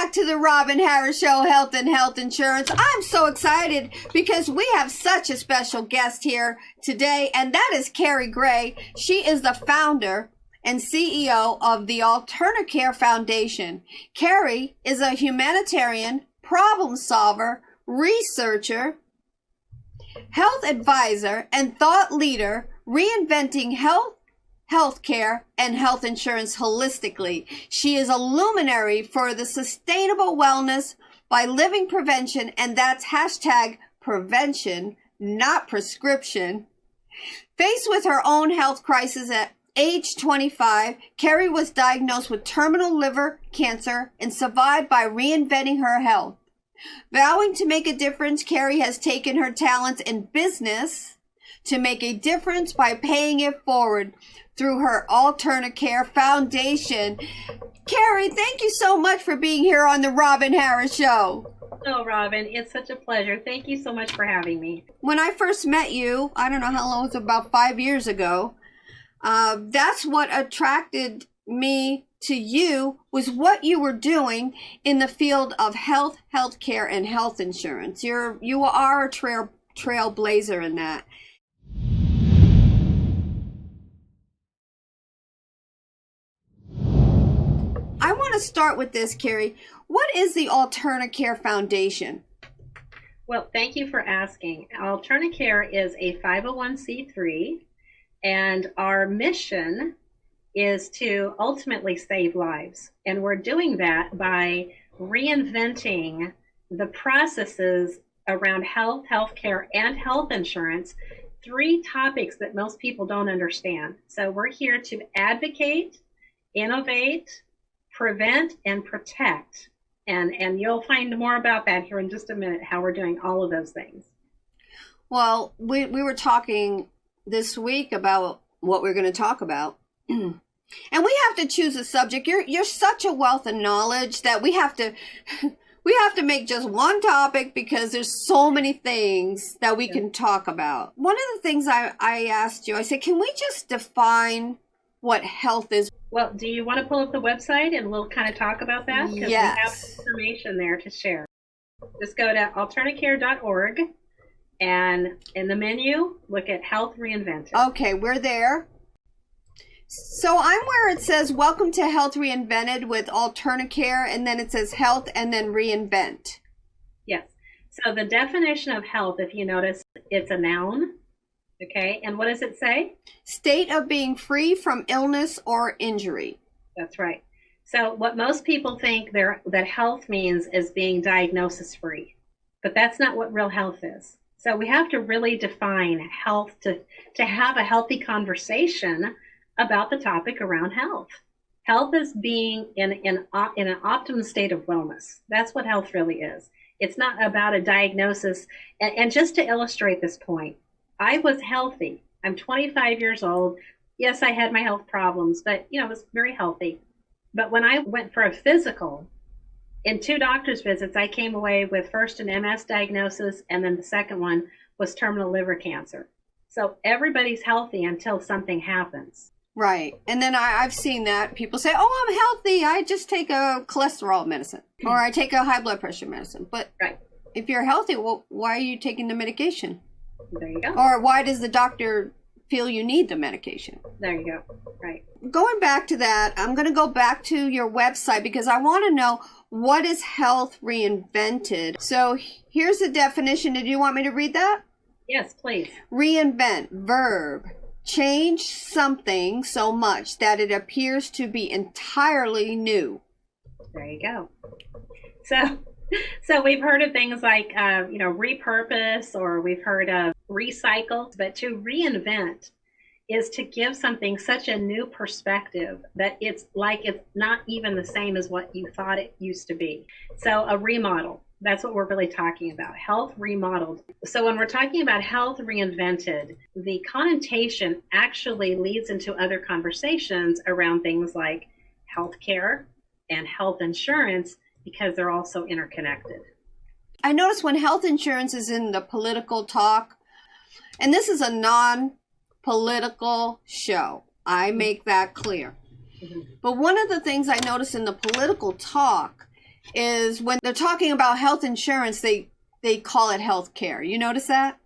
back to the Robin Harris Show, Health and Health Insurance. I'm so excited because we have such a special guest here today, and that is Kari E. She is the founder and CEO of the AlternaCare Foundation. Kari is a humanitarian, problem solver, researcher, health advisor, and thought leader, reinventing healthcare and health insurance holistically. She is a luminary for the sustainable wellness by living prevention, and that's hashtag prevention, not prescription. Faced with her own health crisis at age 25, Kari was diagnosed with terminal liver cancer and survived by reinventing her health. Vowing to make a difference, Kari has taken her talents in business to make a difference by paying it forward through her AlternaCare Foundation. Kari, thank you so much for being here on the Robin Harris Show. Oh, Robin, it's such a pleasure. Thank you so much for having me. When I first met you, I don't know how long, it was about 5 years ago, that's what attracted me to you, was what you were doing in the field of health, healthcare, and health insurance. You are a trailblazer in that. I want to start with this, Kari. What is the AlternaCare Foundation? Well, thank you for asking. AlternaCare is a 501c3, and our mission is to ultimately save lives. And we're doing that by reinventing the processes around health, healthcare, and health insurance, three topics that most people don't understand. So we're here to advocate, innovate, prevent, and protect. And you'll find more about that here in just a minute, how we're doing all of those things. Well, we were talking this week about what we're going to talk about. And we have to choose a subject. You're such a wealth of knowledge that we have to make just one topic because there's so many things that we can talk about. One of the things I asked you, I said, can we just define what health is? Well, do you want to pull up the website and we'll kind of talk about that? Because yes. We have information there to share. Just go to alternacare.org and in the menu, look at Health Reinvented. Okay, we're there. So I'm where it says, welcome to Health Reinvented with AlternaCare, and then it says health and then reinvent. Yes. So the definition of health, if you notice, it's a noun. Okay. And what does it say? State of being free from illness or injury. That's right. So what most people think that health means is being diagnosis free, but that's not what real health is. So we have to really define health to have a healthy conversation about the topic around health. Health is being in an optimum state of wellness. That's what health really is. It's not about a diagnosis. And just to illustrate this point, I was healthy. I'm 25 years old. Yes, I had my health problems, but I was very healthy. But when I went for a physical, in 2 doctor's visits, I came away with first an MS diagnosis, and then the second one was terminal liver cancer. So everybody's healthy until something happens. Right. And then I've seen that people say, oh, I'm healthy. I just take a cholesterol medicine or I take a high blood pressure medicine. But if you're healthy, well, why are you taking the medication? There you go. Or why does the doctor feel you need the medication? There you go. Right. Going back to that, I'm going to go back to your website because I want to know, what is Health Reinvented? So here's the definition. Did you want me to read that? Yes, please. Reinvent, verb. Change something so much that it appears to be entirely new. There you go. So we've heard of things like, repurpose, or we've heard of recycle, but to reinvent is to give something such a new perspective that it's like it's not even the same as what you thought it used to be. So a remodel. That's what we're really talking about, health remodeled. So when we're talking about health reinvented, the connotation actually leads into other conversations around things like healthcare and health insurance, because they're also interconnected. I notice when health insurance is in the political talk, and this is a non-political show, I make that clear. Mm-hmm. But one of the things I notice in the political talk is when they're talking about health insurance, they call it health care. You notice that?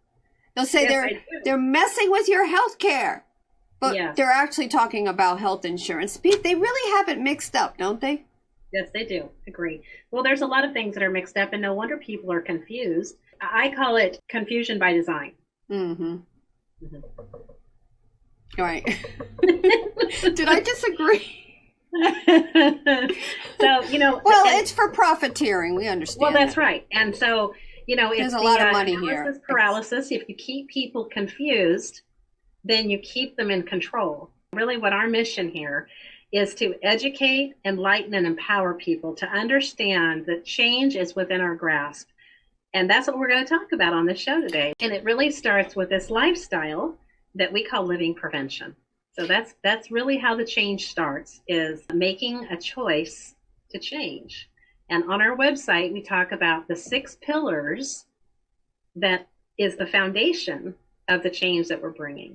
They'll say Yes, they're messing with your health care, but Yes. they're actually talking about health insurance. They really have it mixed up, don't they? Yes, they do. Agree. Well, there's a lot of things that are mixed up, and no wonder people are confused. I call it confusion by design. Mm-hmm. Right. Did I disagree? So, well, it's for profiteering. We understand. Well, that's right. And so, there's it's a lot of money analysis here. paralysis. If you keep people confused, then you keep them in control. Really, what our mission here is to educate, enlighten, and empower people to understand that change is within our grasp. And that's what we're going to talk about on this show today. And it really starts with this lifestyle that we call living prevention. So that's really how the change starts, is making a choice to change. And on our website, we talk about the 6 pillars that is the foundation of the change that we're bringing.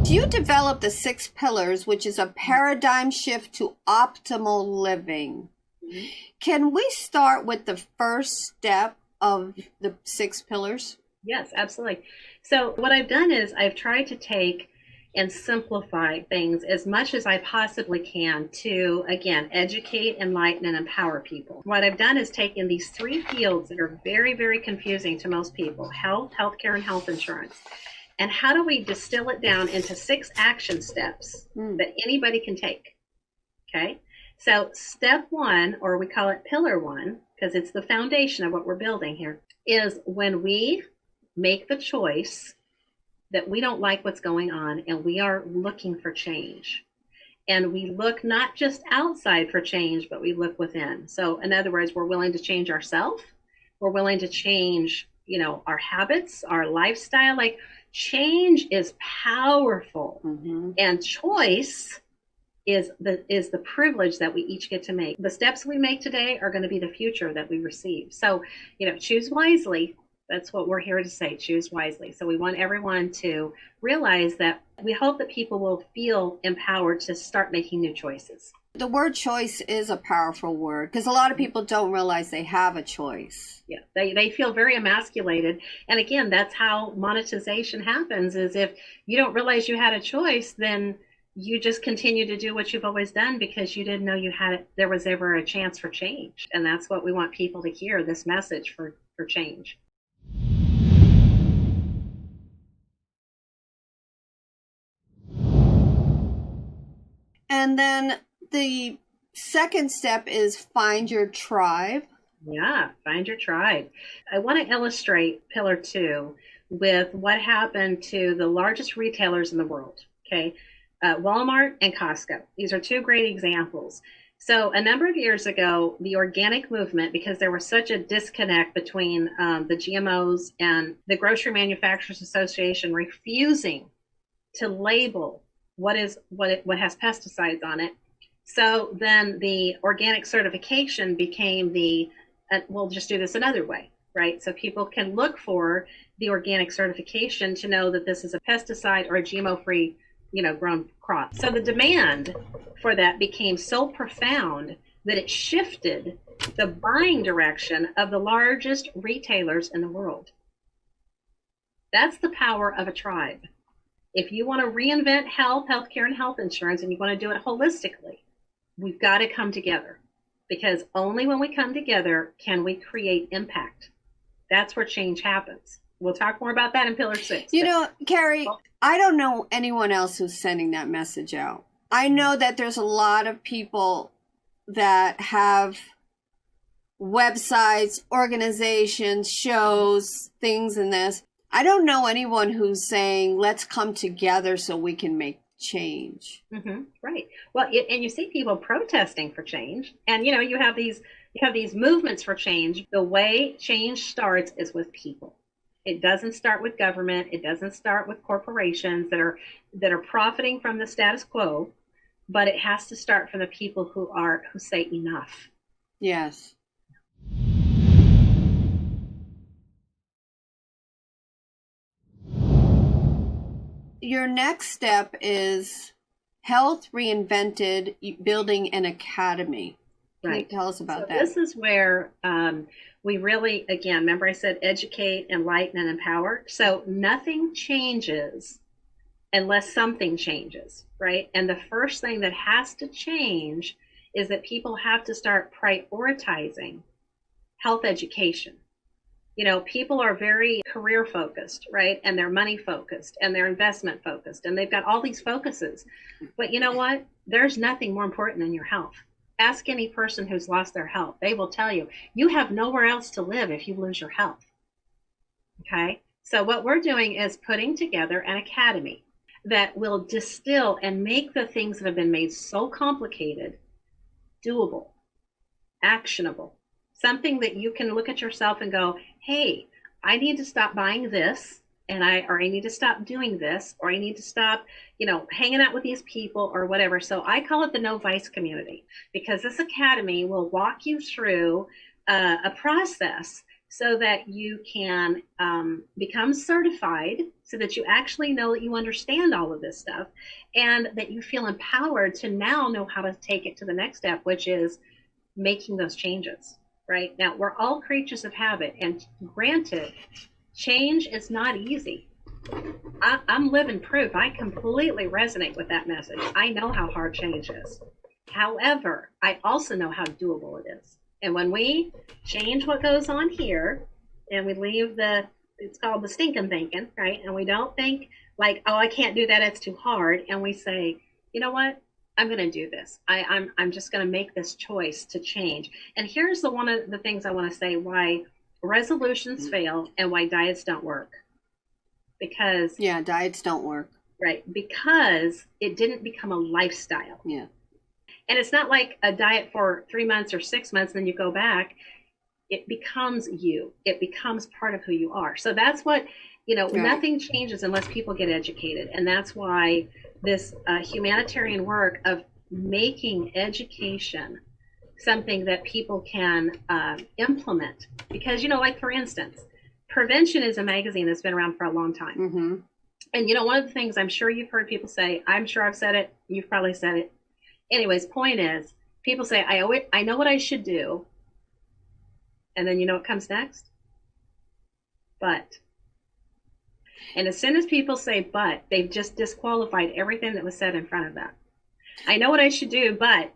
You developed the 6 pillars, which is a paradigm shift to optimal living. Mm-hmm. Can we start with the first step of the 6 pillars? Yes, absolutely. So what I've done is I've tried to take and simplify things as much as I possibly can to, again, educate, enlighten, and empower people. What I've done is taken these 3 fields that are very, very confusing to most people: health, healthcare, and health insurance. And how do we distill it down into 6 action steps that anybody can take? Okay. So step 1, or we call it pillar 1, because it's the foundation of what we're building here, is when we make the choice that we don't like what's going on and we are looking for change. And we look not just outside for change, but we look within. So in other words, we're willing to change ourselves. We're willing to change, our habits, our lifestyle. Like, change is powerful. Mm-hmm. And choice is the privilege that we each get to make. The steps we make today are going to be the future that we receive. So, choose wisely. That's what we're here to say, choose wisely. So we want everyone to realize that we hope that people will feel empowered to start making new choices. The word choice is a powerful word, because a lot of people don't realize they have a choice. Yeah, they feel very emasculated. And again, that's how monetization happens, is if you don't realize you had a choice, then you just continue to do what you've always done because you didn't know there was ever a chance for change. And that's what we want people to hear, this message for change. And then the second step is find your tribe. Yeah, find your tribe. I want to illustrate pillar 2 with what happened to the largest retailers in the world. Okay, Walmart and Costco. These are 2 great examples. So a number of years ago, the organic movement, because there was such a disconnect between the GMOs and the Grocery Manufacturers Association refusing to label what has pesticides on it. So then the organic certification became we'll just do this another way, right? So people can look for the organic certification to know that this is a pesticide or a GMO-free, grown crop. So the demand for that became so profound that it shifted the buying direction of the largest retailers in the world. That's the power of a tribe. If you want to reinvent health, healthcare, and health insurance, and you want to do it holistically, we've got to come together, because only when we come together can we create impact. That's where change happens. We'll talk more about that in pillar 6. Kari, I don't know anyone else who's sending that message out. I know that there's a lot of people that have websites, organizations, shows, things in this. I don't know anyone who's saying, let's come together so we can make change. Mm-hmm, right. Well, and you see people protesting for change, and you have these movements for change. The way change starts is with people. It doesn't start with government. It doesn't start with corporations that are profiting from the status quo, but it has to start from the people who say enough. Yes. Your next step is Health Reinvented, building an academy. Can you Right. tell us about So that? this is where we really, again, remember I said educate, enlighten, and empower. So nothing changes unless something changes, right? And the first thing that has to change is that people have to start prioritizing health education. You know, people are very career focused, right? And they're money focused and they're investment focused and they've got all these focuses. But you know what? There's nothing more important than your health. Ask any person who's lost their health. They will tell you, you have nowhere else to live if you lose your health. Okay? So what we're doing is putting together an academy that will distill and make the things that have been made so complicated doable, actionable, something that you can look at yourself and go, hey, I need to stop buying this, and I need to stop doing this, or I need to stop, hanging out with these people or whatever. So I call it the no vice community, because this academy will walk you through a process so that you can become certified, so that you actually know that you understand all of this stuff, and that you feel empowered to now know how to take it to the next step, which is making those changes. Right now, we're all creatures of habit, and granted, change is not easy. I'm living proof. I completely resonate with that message. I know how hard change is. However, I also know how doable it is. And when we change what goes on here, and we leave it's called the stinking thinking, right? And we don't think like, oh, I can't do that, it's too hard. And we say, you know what? I'm going to do this. I'm just going to make this choice to change. And here's one of the things I want to say why resolutions fail and why diets don't work. Because diets don't work. Right, because it didn't become a lifestyle. Yeah. And it's not like a diet for 3 months or 6 months, then you go back. It becomes you. It becomes part of who you are. So that's what, right. Nothing changes unless people get educated. And that's why this humanitarian work of making education something that people can implement. Because, like, for instance, Prevention is a magazine that's been around for a long time. Mm-hmm. And, one of the things I'm sure you've heard people say, I'm sure I've said it, you've probably said it. Anyways, point is, people say, I know what I should do. And then you know what comes next? But. And as soon as people say but, they've just disqualified everything that was said in front of them. I know what I should do, but.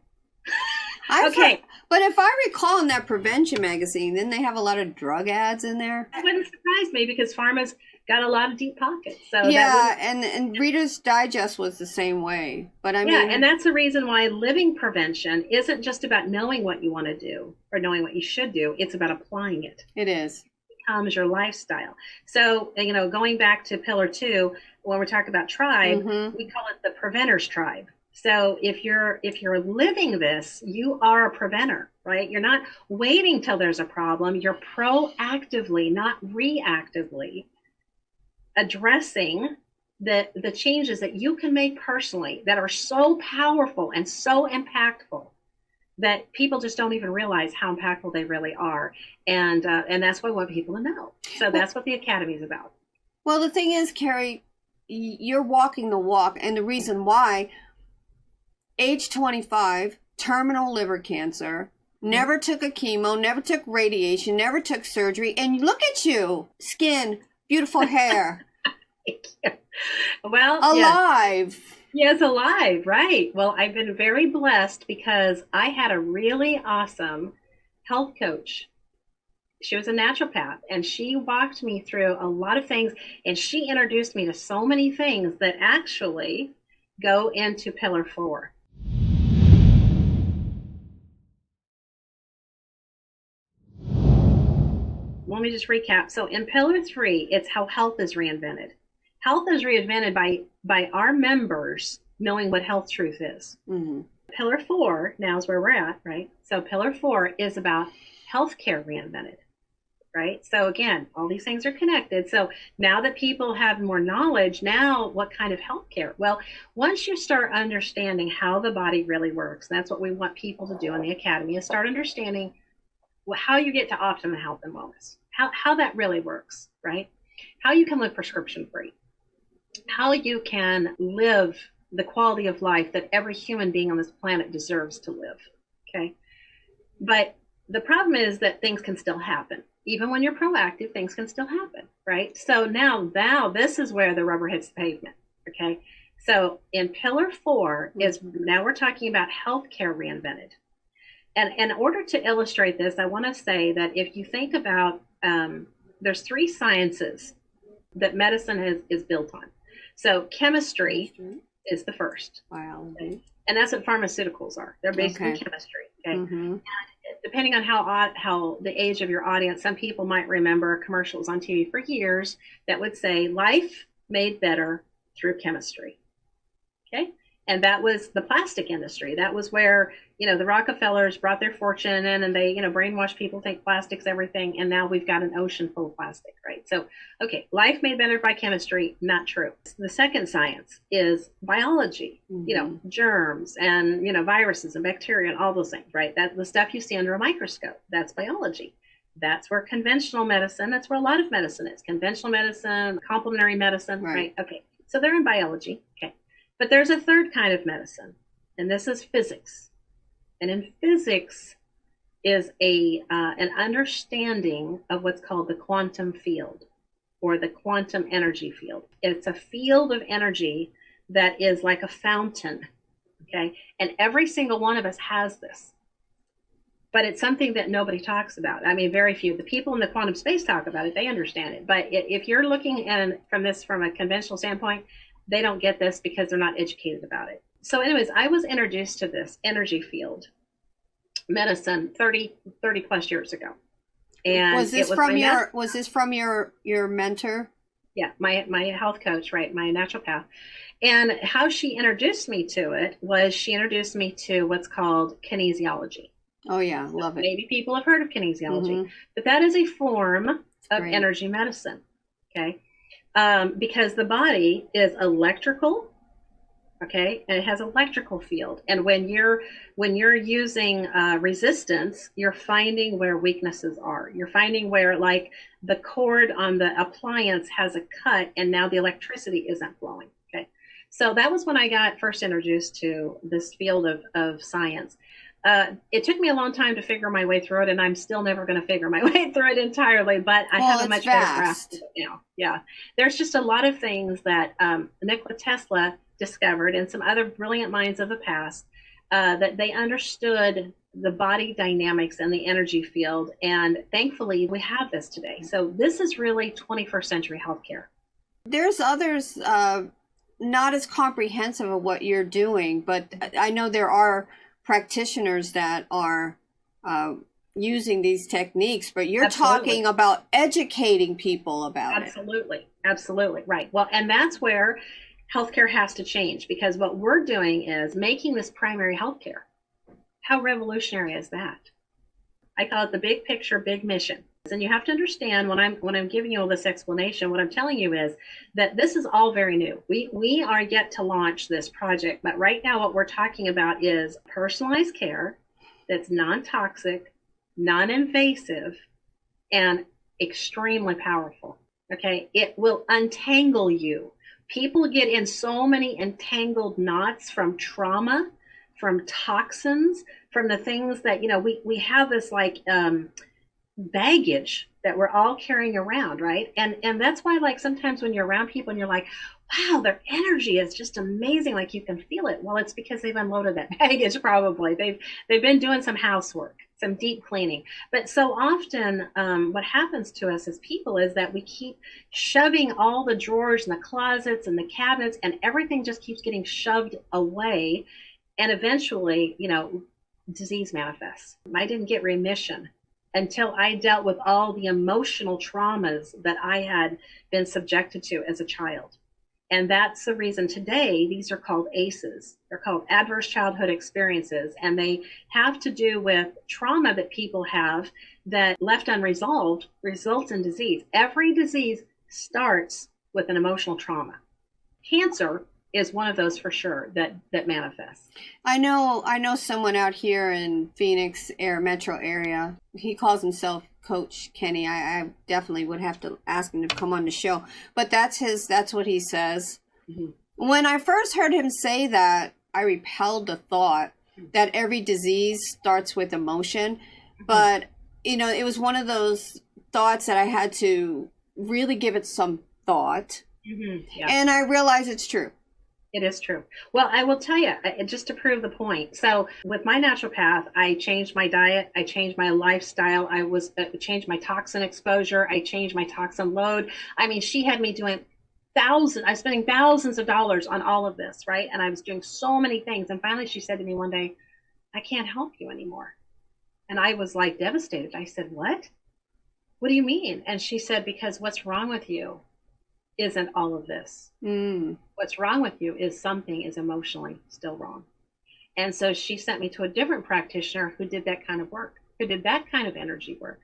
Okay. But if I recall in that Prevention magazine, didn't they have a lot of drug ads in there? That wouldn't surprise me because pharma's got a lot of deep pockets. So yeah, and Reader's Digest was the same way. But I mean, and that's the reason why living prevention isn't just about knowing what you want to do or knowing what you should do. It's about applying it. It is. It becomes your lifestyle. So, going back to pillar 2, when we talk about tribe, mm-hmm. we call it the preventer's tribe. So if you're living this, you are a preventer, right? You're not waiting till there's a problem. You're proactively, not reactively, addressing the changes that you can make personally that are so powerful and so impactful that people just don't even realize how impactful they really are. And that's what we want people to know. So that's what the Academy is about. Well, the thing is, Kari, you're walking the walk. And the reason why, age 25, terminal liver cancer, never took a chemo, never took radiation, never took surgery. And look at you, skin, beautiful hair. Thank you. Well, alive. Yes, alive, right. Well, I've been very blessed because I had a really awesome health coach. She was a naturopath, and she walked me through a lot of things, and she introduced me to so many things that actually go into pillar 4. Let me just recap. So in pillar 3, it's how health is reinvented. Health is reinvented by our members knowing what health truth is. Mm-hmm. Pillar 4 now is where we're at, right? So pillar 4 is about healthcare reinvented, right? So again, all these things are connected. So now that people have more knowledge, now what kind of healthcare? Well, once you start understanding how the body really works, that's what we want people to do in the Academy, is start understanding how you get to optimum health and wellness, how that really works, right? How you can live prescription free, how you can live the quality of life that every human being on this planet deserves to live. Okay. But the problem is that things can still happen. Even when you're proactive, things can still happen, right? So now this is where the rubber hits the pavement. Okay. So in pillar 4 is, now we're talking about healthcare reinvented. And in order to illustrate this, I want to say that if you think about, there's 3 sciences that medicine is built on. So chemistry is the first. Biology. Okay? And that's what pharmaceuticals are. They're basically chemistry. Okay. And depending on how the age of your audience, some people might remember commercials on TV for years that would say life made better through chemistry. Okay. And that was the plastic industry. That was where, the Rockefellers brought their fortune in, and they, brainwashed people, think plastic's everything. And now we've got an ocean full of plastic, right? So, okay, life made better by chemistry, not true. The second science is biology, germs and, viruses and bacteria and all those things, right? That's the stuff you see under a microscope. That's biology. That's where conventional medicine, that's where a lot of medicine is. Conventional medicine, complementary medicine, right? Okay, so they're in biology, okay. But there's a third kind of medicine, and this is physics. And in physics is an understanding of what's called the quantum field, or the quantum energy field. It's a field of energy that is like a fountain, okay? And every single one of us has this. But it's something that nobody talks about. I mean, very few. The people in the quantum space talk about it. They understand it. But if you're looking from a conventional standpoint, they don't get this because they're not educated about it. So anyways, I was introduced to this energy field medicine 30 plus years ago. And was this from your mentor? Yeah, my health coach, right? My naturopath. And how she introduced me to it was she introduced me to what's called kinesiology. Oh yeah, love it. Maybe people have heard of kinesiology, but that is a form of energy medicine. Okay. Because the body is electrical, okay, and it has electrical field. And when you're using resistance, you're finding where weaknesses are. You're finding where, like, the cord on the appliance has a cut, and now the electricity isn't flowing. Okay, so that was when I got first introduced to this field of science. It took me a long time to figure my way through it, and I'm still never going to figure my way through it entirely, but I have a much better grasp of it now. Yeah. There's just a lot of things that Nikola Tesla discovered, and some other brilliant minds of the past, that they understood the body dynamics and the energy field. And thankfully, we have this today. So this is really 21st century healthcare. There's others not as comprehensive of what you're doing, but I know there are practitioners that are using these techniques, but you're talking about educating people about it. Absolutely. Right. Well, and that's where healthcare has to change, because what we're doing is making this primary healthcare. How revolutionary is that? I call it the big picture, big mission. And you have to understand, when I'm giving you all this explanation, what I'm telling you is that this is all very new. We are yet to launch this project, but right now what we're talking about is personalized care that's non-toxic, non-invasive, and extremely powerful. Okay, it will untangle you. People get in so many entangled knots from trauma, from toxins, from the things that, we have this baggage that we're all carrying around, right? And that's why, like, sometimes when you're around people and you're like, wow, their energy is just amazing, like you can feel it. Well, it's because they've unloaded that baggage. Probably they've been doing some housework, some deep cleaning. But so often what happens to us as people is that we keep shoving all the drawers and the closets and the cabinets, and everything just keeps getting shoved away, and eventually, disease manifests. I didn't get remission until I dealt with all the emotional traumas that I had been subjected to as a child. And that's the reason today these are called ACEs. They're called adverse childhood experiences, and they have to do with trauma that people have that, left unresolved, results in disease. Every disease starts with an emotional trauma. Cancer is one of those for sure that manifests. I know someone out here in Phoenix metro area. He calls himself Coach Kenny. I definitely would have to ask him to come on the show, but that's what he says. When I first heard him say that, I repelled the thought that every disease starts with emotion. But, it was one of those thoughts that I had to really give it some thought. Yeah. And I realize it's true. It is true. Well, I will tell you, just to prove the point. So with my naturopath, I changed my diet. I changed my lifestyle. I changed my toxin exposure. I changed my toxin load. I mean, she had me doing I was spending thousands of dollars on all of this, right? And I was doing so many things. And finally she said to me one day, I can't help you anymore. And I was like devastated. I said, what? What do you mean? And she said, because what's wrong with you isn't all of this. What's wrong with you is something is emotionally still wrong. And so she sent me to a different practitioner who did that kind of work, who did that kind of energy work.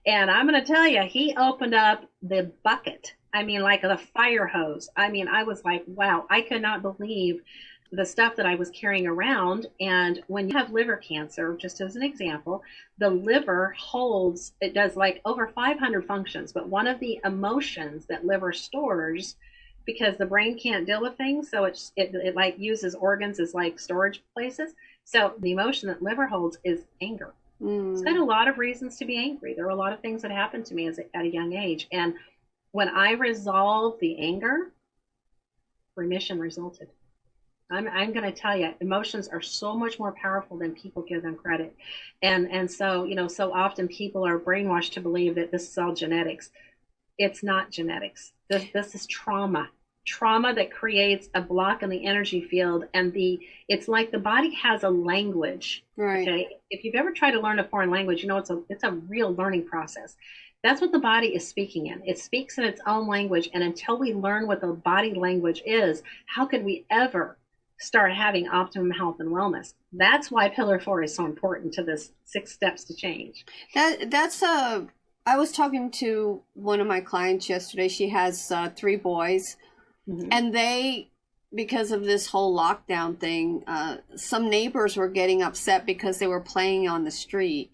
And I'm going to tell you, he opened up the bucket. I mean, like the fire hose. I mean, I was like, wow, I could not believe the stuff that I was carrying around. And when you have liver cancer, just as an example, the liver holds, it does like over 500 functions, but one of the emotions that liver stores, because the brain can't deal with things, so it like uses organs as like storage places. So the emotion that liver holds is anger. It's got a lot of reasons to be angry. There were a lot of things that happened to me at a young age. And when I resolved the anger, remission resulted. I'm going to tell you, emotions are so much more powerful than people give them credit. And so, so often people are brainwashed to believe that this is all genetics. It's not genetics. This is trauma that creates a block in the energy field. And it's like the body has a language. Right. Okay. If you've ever tried to learn a foreign language, it's a real learning process. That's what the body is speaking in. It speaks in its own language. And until we learn what the body language is, how could we ever start having optimum health and wellness? That's why Pillar 4 is so important to this 6 steps to change. I was talking to one of my clients yesterday. She has 3 boys, and they, because of this whole lockdown thing, some neighbors were getting upset because they were playing on the street.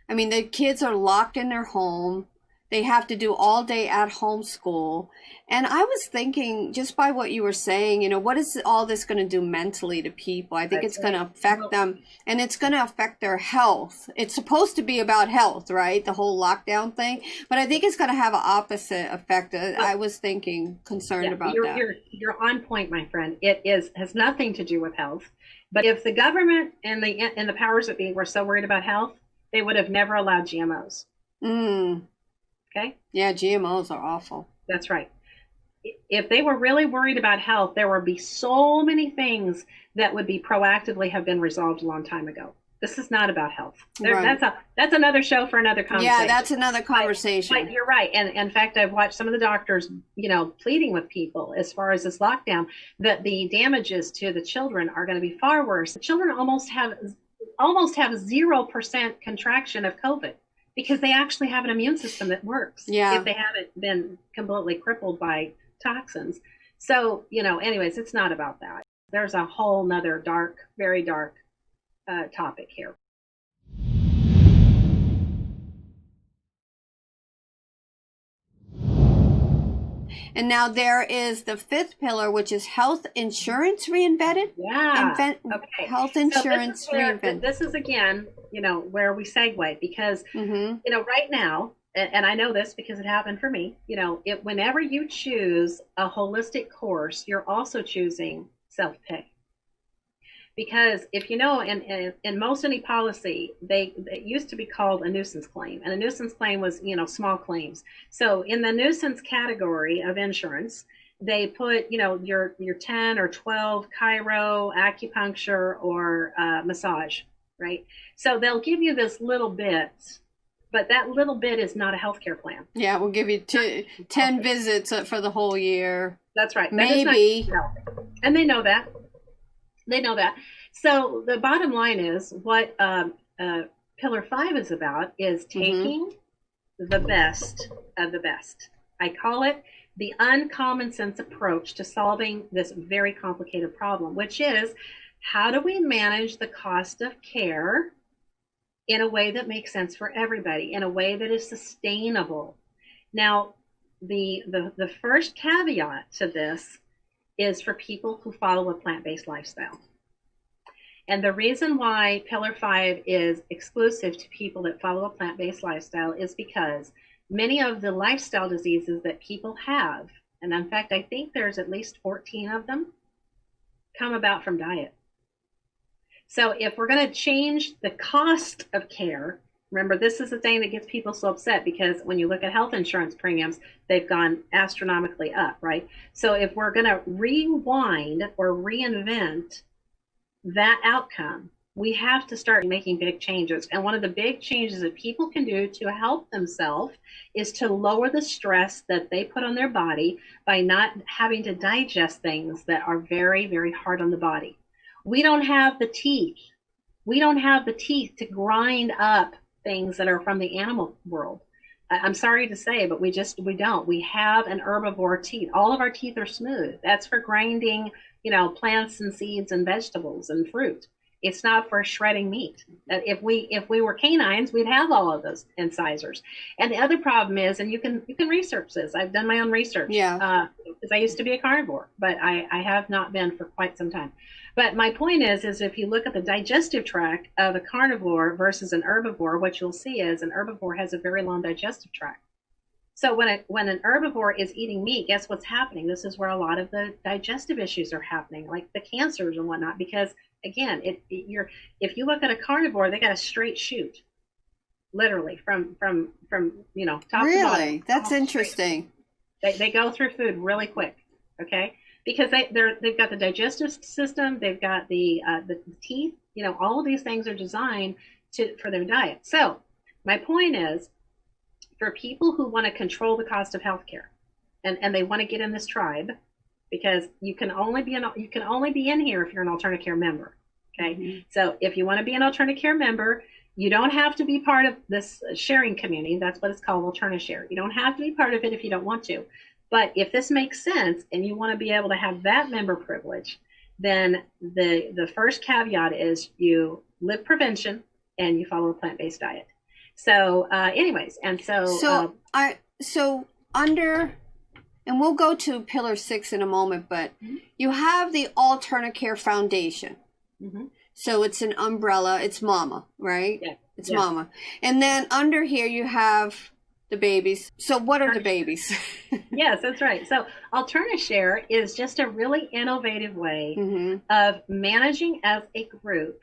I mean, the kids are locked in their home. They have to do all day at home school. And I was thinking, just by what you were saying, what is all this going to do mentally to people? I think it's going to affect them, and it's going to affect their health. It's supposed to be about health, right? The whole lockdown thing. But I think it's going to have an opposite effect. I was concerned about that. You're on point, my friend. It has nothing to do with health. But if the government and the powers that be were so worried about health, they would have never allowed GMOs. Okay? Yeah, GMOs are awful. That's right. If they were really worried about health, there would be so many things that would be proactively have been resolved a long time ago. This is not about health. Right. That's another show for another conversation. Yeah, that's another conversation. But you're right. And in fact, I've watched some of the doctors, pleading with people as far as this lockdown, that the damages to the children are going to be far worse. The children almost have 0% contraction of COVID, because they actually have an immune system that works. Yeah. If they haven't been completely crippled by toxins. So, anyways, it's not about that. There's a whole nother very dark topic here. And now there is the 5th pillar, which is health insurance reinvented. Yeah. Okay. Health insurance reinvented. This is again, where we segue, because, right now, and I know this because it happened for me, whenever you choose a holistic course, you're also choosing self-pay. Because if in most any policy, it used to be called a nuisance claim, and a nuisance claim was, small claims. So in the nuisance category of insurance, they put, your 10 or 12 chiro, acupuncture, or massage, right? So they'll give you this little bit, but that little bit is not a healthcare plan. Yeah, we'll give you 10 visits for the whole year. That's right. Maybe. And they know that. So the bottom line is what Pillar 5 is about is taking the best of the best. I call it the uncommon sense approach to solving this very complicated problem, which is, how do we manage the cost of care in a way that makes sense for everybody, in a way that is sustainable? Now, the first caveat to this is for people who follow a plant-based lifestyle. And the reason why Pillar 5 is exclusive to people that follow a plant-based lifestyle is because many of the lifestyle diseases that people have, and in fact, I think there's at least 14 of them, come about from diet. So if we're going to change the cost of care, remember, this is the thing that gets people so upset, because when you look at health insurance premiums, they've gone astronomically up, right? So if we're going to rewind or reinvent that outcome, we have to start making big changes. And one of the big changes that people can do to help themselves is to lower the stress that they put on their body by not having to digest things that are very, very hard on the body. We don't have the teeth. We don't have the teeth to grind up things that are from the animal world. I'm sorry to say, but we don't. We have an herbivore teeth. All of our teeth are smooth. That's for grinding, plants and seeds and vegetables and fruit. It's not for shredding meat. If we were canines, we'd have all of those incisors. And the other problem is, and you can research this. I've done my own research. Yeah. Because I used to be a carnivore, but I have not been for quite some time. But my point is if you look at the digestive tract of a carnivore versus an herbivore, what you'll see is an herbivore has a very long digestive tract. So when an herbivore is eating meat, guess what's happening? This is where a lot of the digestive issues are happening, like the cancers and whatnot. Because again, if you look at a carnivore, they got a straight shoot, literally from top to bottom. Really? That's interesting. They go through food really quick, okay? Because they've got the digestive system, they've got the teeth, all of these things are designed for their diet. So my point is, for people who want to control the cost of healthcare, and they want to get in this tribe, because you can only be in here if you're an AlternaCare member. Okay, mm-hmm. So if you want to be an AlternaCare member, you don't have to be part of this sharing community. That's what it's called, AlternaShare. You don't have to be part of it if you don't want to. But if this makes sense and you want to be able to have that member privilege, then the first caveat is you live prevention and you follow a plant-based diet. So anyways, and so and we'll go to Pillar 6 in a moment, but mm-hmm. you have the AlternaCare Foundation. Mm-hmm. So it's an umbrella. It's Mama, right? Yeah. It's Mama. And then under here you have the babies. So what are the babies? Yes, that's right. So AlternaShare is just a really innovative way mm-hmm. of managing as a group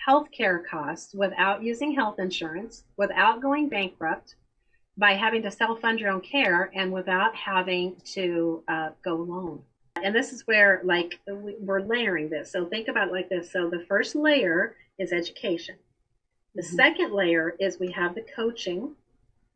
healthcare costs without using health insurance, without going bankrupt, by having to self-fund your own care, and without having to go alone. And this is where, we're layering this. So think about it like this. So the first layer is education. The mm-hmm. second layer is we have the coaching.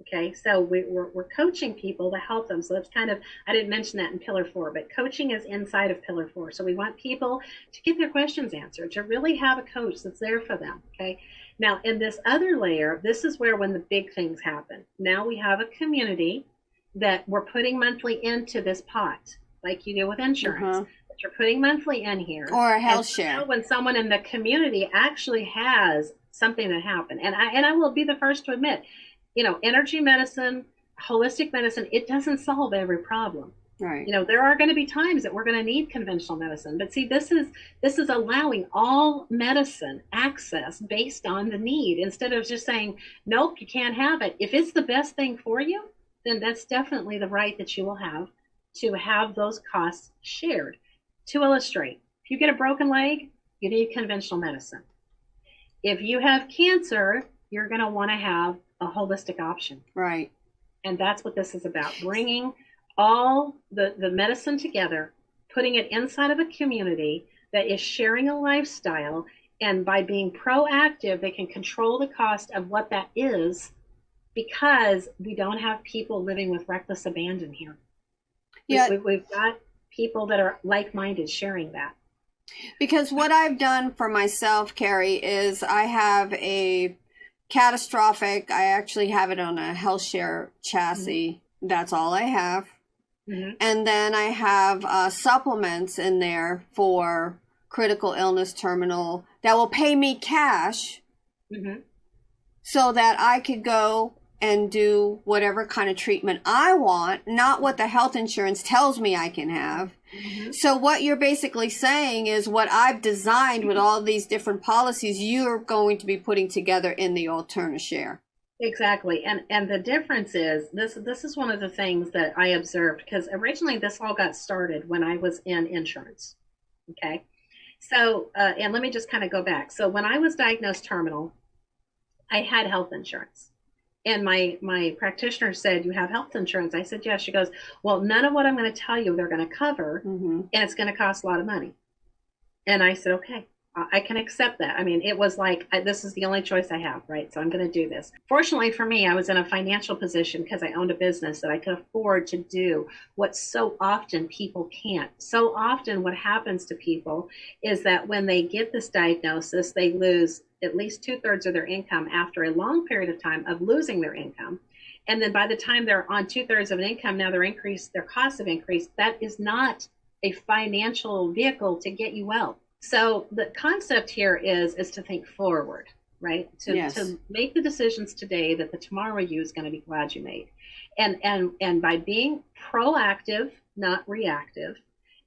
Okay, so we're coaching people to help them. So that's kind of, I didn't mention that in Pillar 4, but coaching is inside of Pillar 4. So we want people to get their questions answered, to really have a coach that's there for them. Okay, now in this other layer, this is where when the big things happen. Now we have a community that we're putting monthly into this pot, like you do with insurance. Uh-huh. But you're putting monthly in here. Or a health share. When someone in the community actually has something that happened. And I will be the first to admit, energy medicine, holistic medicine, it doesn't solve every problem. Right. There are going to be times that we're going to need conventional medicine. But see, this is allowing all medicine access based on the need, instead of just saying, nope, you can't have it. If it's the best thing for you, then that's definitely the right that you will have to have those costs shared. To illustrate, if you get a broken leg, you need conventional medicine. If you have cancer, you're going to want to have a holistic option. Right. And that's what this is about, bringing all the medicine together, putting it inside of a community that is sharing a lifestyle, and by being proactive, they can control the cost of what that is, because we don't have people living with reckless abandon here. Yeah. We've got people that are like-minded sharing that. Because what I've done for myself, Kari, is I have a catastrophic, I actually have it on a health share chassis. Mm-hmm. That's all I have. Mm-hmm. And then I have supplements in there for critical illness, terminal, that will pay me cash mm-hmm. so that I could go and do whatever kind of treatment I want, not what the health insurance tells me I can have. Mm-hmm. So what you're basically saying is what I've designed with all these different policies, you're going to be putting together in the AlternaShare. Exactly. And the difference is this is one of the things that I observed, because originally this all got started when I was in insurance. Okay. So, and let me just kind of go back. So when I was diagnosed terminal, I had health insurance. And my practitioner said, "You have health insurance?" I said, "Yes." She goes, "Well, none of what I'm going to tell you they're going to cover, and it's going to cost a lot of money." And I said, "Okay, I can accept that." I mean, it was like, this is the only choice I have, right? So I'm going to do this. Fortunately for me, I was in a financial position because I owned a business that I could afford to do what so often people can't. So often what happens to people is that when they get this diagnosis, they lose at least 2/3 of their income after a long period of time of losing their income. And then by the time they're on 2/3 of an income, now their costs have increased. That is not a financial vehicle to get you well. So the concept here is to think forward, right? To make the decisions today that the tomorrow you is going to be glad you made. And by being proactive, not reactive,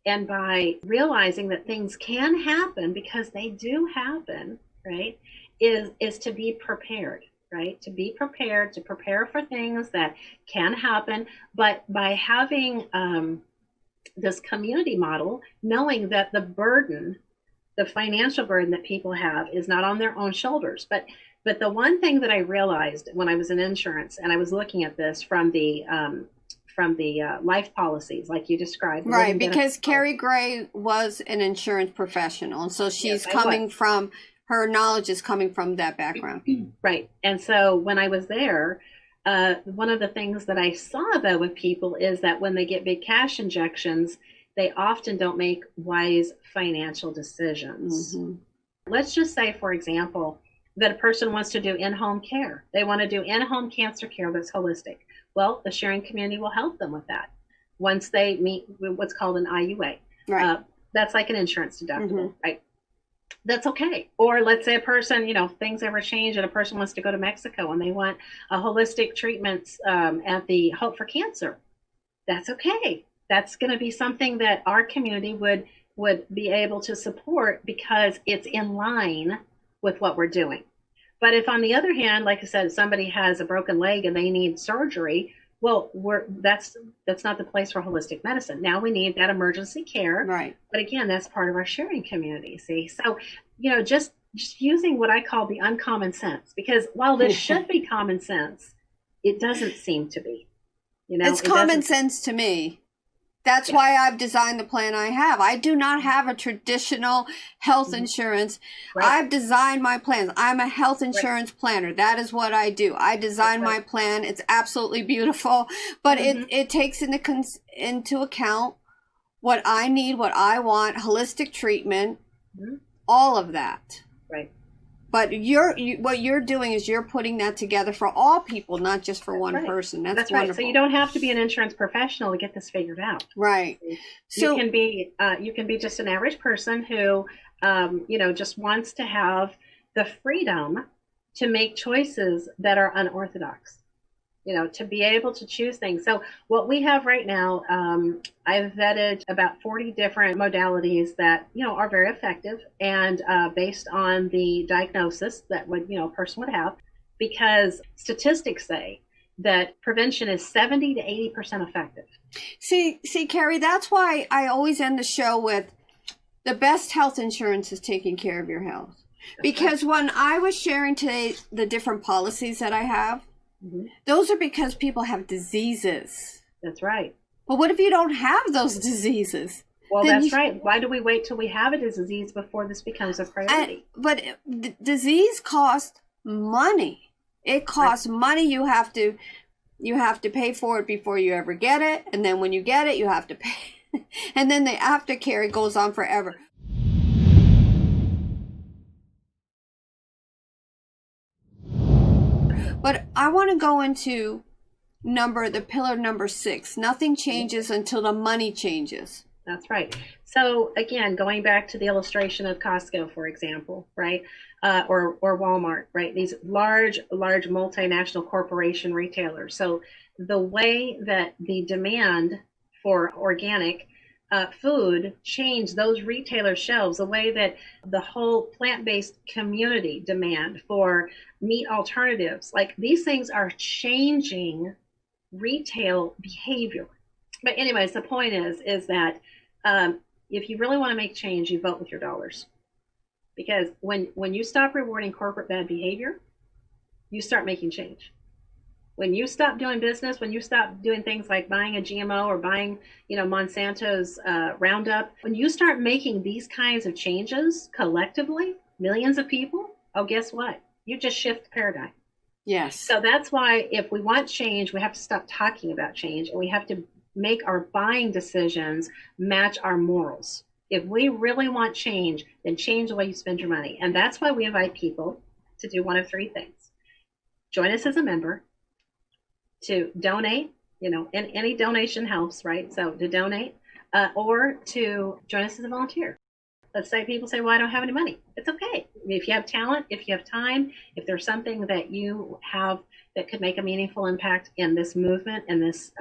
and by realizing that things can happen because they do happen, right, is to be prepared, right? To be prepared, to prepare for things that can happen, but by having this community model, knowing that the financial burden that people have is not on their own shoulders. But the one thing that I realized when I was in insurance, and I was looking at this from the life policies, like you described. Right, because Kari Gray was an insurance professional, so she's coming from, her knowledge is coming from that background. Right, and so when I was there, one of the things that I saw, though, with people is that when they get big cash injections, they often don't make wise financial decisions. Let's just say, for example, that a person wants to do in-home care. They want to do in-home cancer care that's holistic. Well, the sharing community will help them with that once they meet what's called an IUA. Right. That's like an insurance deductible, right? That's okay. Or let's say a person, things ever change and a person wants to go to Mexico and they want a holistic treatments at the Hope for Cancer. That's okay. That's going to be something that our community would be able to support because it's in line with what we're doing. But if on the other hand, like I said, somebody has a broken leg and they need surgery, well, that's not the place for holistic medicine. Now we need that emergency care. Right. But again, that's part of our sharing community. See, so, just using what I call the uncommon sense, because while this should be common sense, it doesn't seem to be. It's common sense to me. That's why I've designed the plan I have. I do not have a traditional health insurance. Right. I've designed my plans. I'm a health insurance planner. That is what I do. I design my plan. It's absolutely beautiful, but it takes into account what I need, what I want, holistic treatment, all of that. Right. But what you're doing is you're putting that together for all people, not just for one person. That's wonderful. Right. So you don't have to be an insurance professional to get this figured out. Right. So you can be just an average person who, just wants to have the freedom to make choices that are unorthodox. To be able to choose things. So what we have right now, I've vetted about 40 different modalities that, are very effective and based on the diagnosis that a person would have, because statistics say that prevention is 70 to 80% effective. See, Kari, that's why I always end the show with the best health insurance is taking care of your health. Because when I was sharing today the different policies that I have, those are because people have diseases. That's right. But what if you don't have those diseases? Well, that's right. Why do we wait till we have a disease before this becomes a priority? But disease costs money. It costs money. You have to pay for it before you ever get it, and then when you get it, you have to pay, and then the aftercare goes on forever. But I want to go into the pillar number 6. Nothing changes until the money changes. That's right. So again, going back to the illustration of Costco, for example, right, or Walmart, right? These large multinational corporation retailers. So the way that the demand for organic food changed those retailer shelves, the way that the whole plant-based community demand for meat alternatives, like these things are changing retail behavior. But anyways, the point is that if you really want to make change, you vote with your dollars. Because when you stop rewarding corporate bad behavior, you start making change. When you stop doing business, when you stop doing things like buying a GMO or buying, Monsanto's Roundup, when you start making these kinds of changes collectively, millions of people, oh, guess what? You just shift the paradigm. Yes. So that's why if we want change, we have to stop talking about change, and we have to make our buying decisions match our morals. If we really want change, then change the way you spend your money. And that's why we invite people to do one of three things. Join us as a member, to donate, and any donation helps, right? So to donate, or to join us as a volunteer. Let's say people say, well, I don't have any money. It's okay. If you have talent, if you have time, if there's something that you have that could make a meaningful impact in this movement and this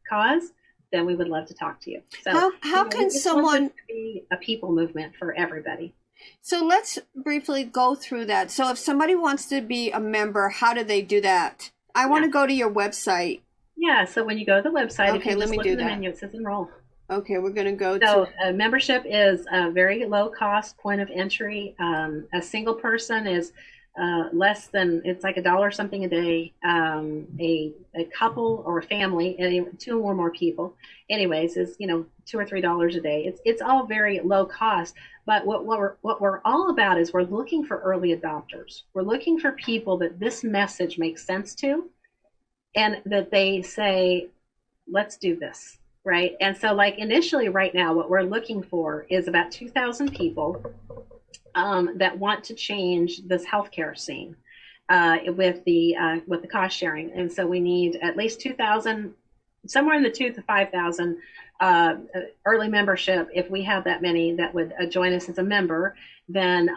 cause, then we would love to talk to you. So how can someone be a people movement for everybody? So let's briefly go through that. So if somebody wants to be a member, how do they do that? I want to go to your website. Yeah, so when you go to the website, if you let just me look do at the that. menu, it says enroll. Okay, we're going to go So to... membership is a very low cost point of entry. A single person is less than, it's like $1 something a day. A couple or a family, two or more people, anyways, is $2 or $3 a day. It's all very low cost. But what we're all about is we're looking for early adopters. We're looking for people that this message makes sense to, and that they say, let's do this. Right. And so like initially right now, what we're looking for is about 2,000 people that want to change this healthcare scene with the cost sharing. And so we need at least 2,000, somewhere in the 2,000 to 5,000 early membership. If we have that many that would join us as a member, then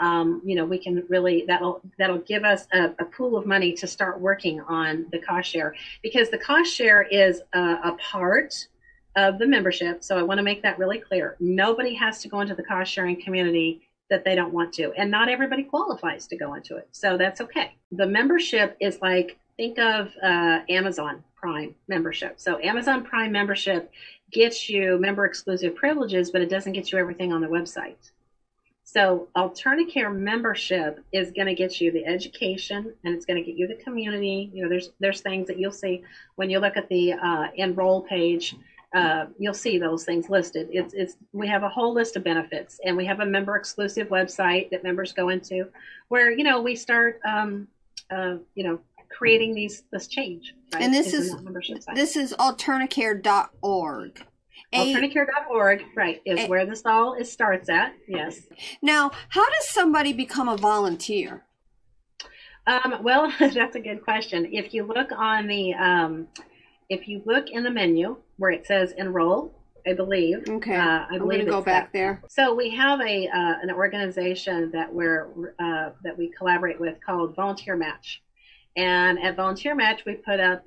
we can really, that'll give us a pool of money to start working on the cost share, because the cost share is a part of the membership. So I want to make that really clear. Nobody has to go into the cost sharing community that they don't want to, and not everybody qualifies to go into it. So that's okay. The membership is like, think of Amazon Prime membership. So Amazon Prime membership gets you member exclusive privileges, but it doesn't get you everything on the website. So AlternaCare membership is going to get you the education, and it's going to get you the community. There's things that you'll see when you look at the enroll page. You'll see those things listed. We have a whole list of benefits, and we have a member exclusive website that members go into, where we start creating this change. Right? And this is AlternaCare.org. AlternaCare.org, right, is where this all starts at. Yes. Now, how does somebody become a volunteer? Well, that's a good question. If you look on the if you look in the menu where it says enroll, I believe. Okay. I'm going to go back there. So we have an organization that we collaborate with called Volunteer Match, and at Volunteer Match we put up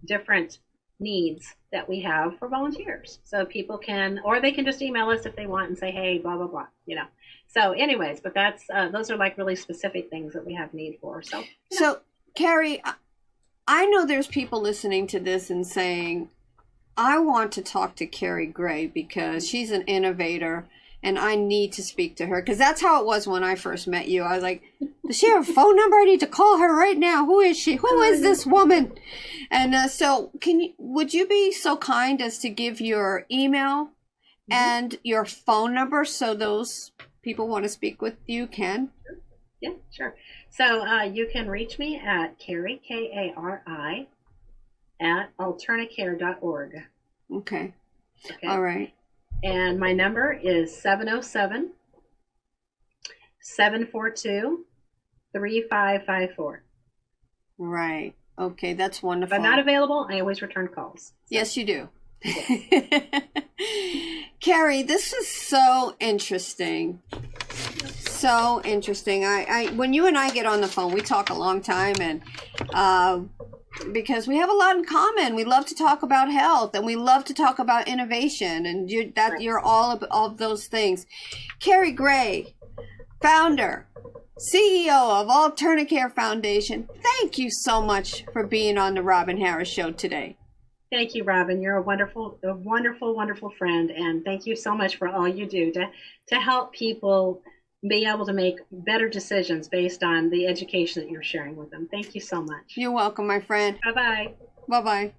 different needs that we have for volunteers. So people can, or they can just email us if they want and say, hey, blah blah blah. So anyways, but that's those are like really specific things that we have need for. So Kari, I know there's people listening to this and saying, I want to talk to Kari Gray because she's an innovator and I need to speak to her. Because that's how it was when I first met you. I was like, does she have a phone number? I need to call her right now. Who is she? Who is this woman? And so would you be so kind as to give your email and your phone number so those people want to speak with you can? Yeah, sure. So you can reach me at Kari, Kari, at AlternaCare.org. Okay. All right. And my number is 707-742-3554. Right. Okay, that's wonderful. If I'm not available, I always return calls. So. Yes, you do. Kari, this is so interesting. So interesting. I when you and I get on the phone, we talk a long time, and because we have a lot in common. We love to talk about health, and we love to talk about innovation, and you're all of those things. Kari Gray, founder, CEO of AlternaCare Foundation. Thank you so much for being on the Robin Harris Show today. Thank you, Robin. You're a wonderful, wonderful friend, and thank you so much for all you do to help people be able to make better decisions based on the education that you're sharing with them. Thank you so much. You're welcome, my friend. Bye-bye. Bye-bye.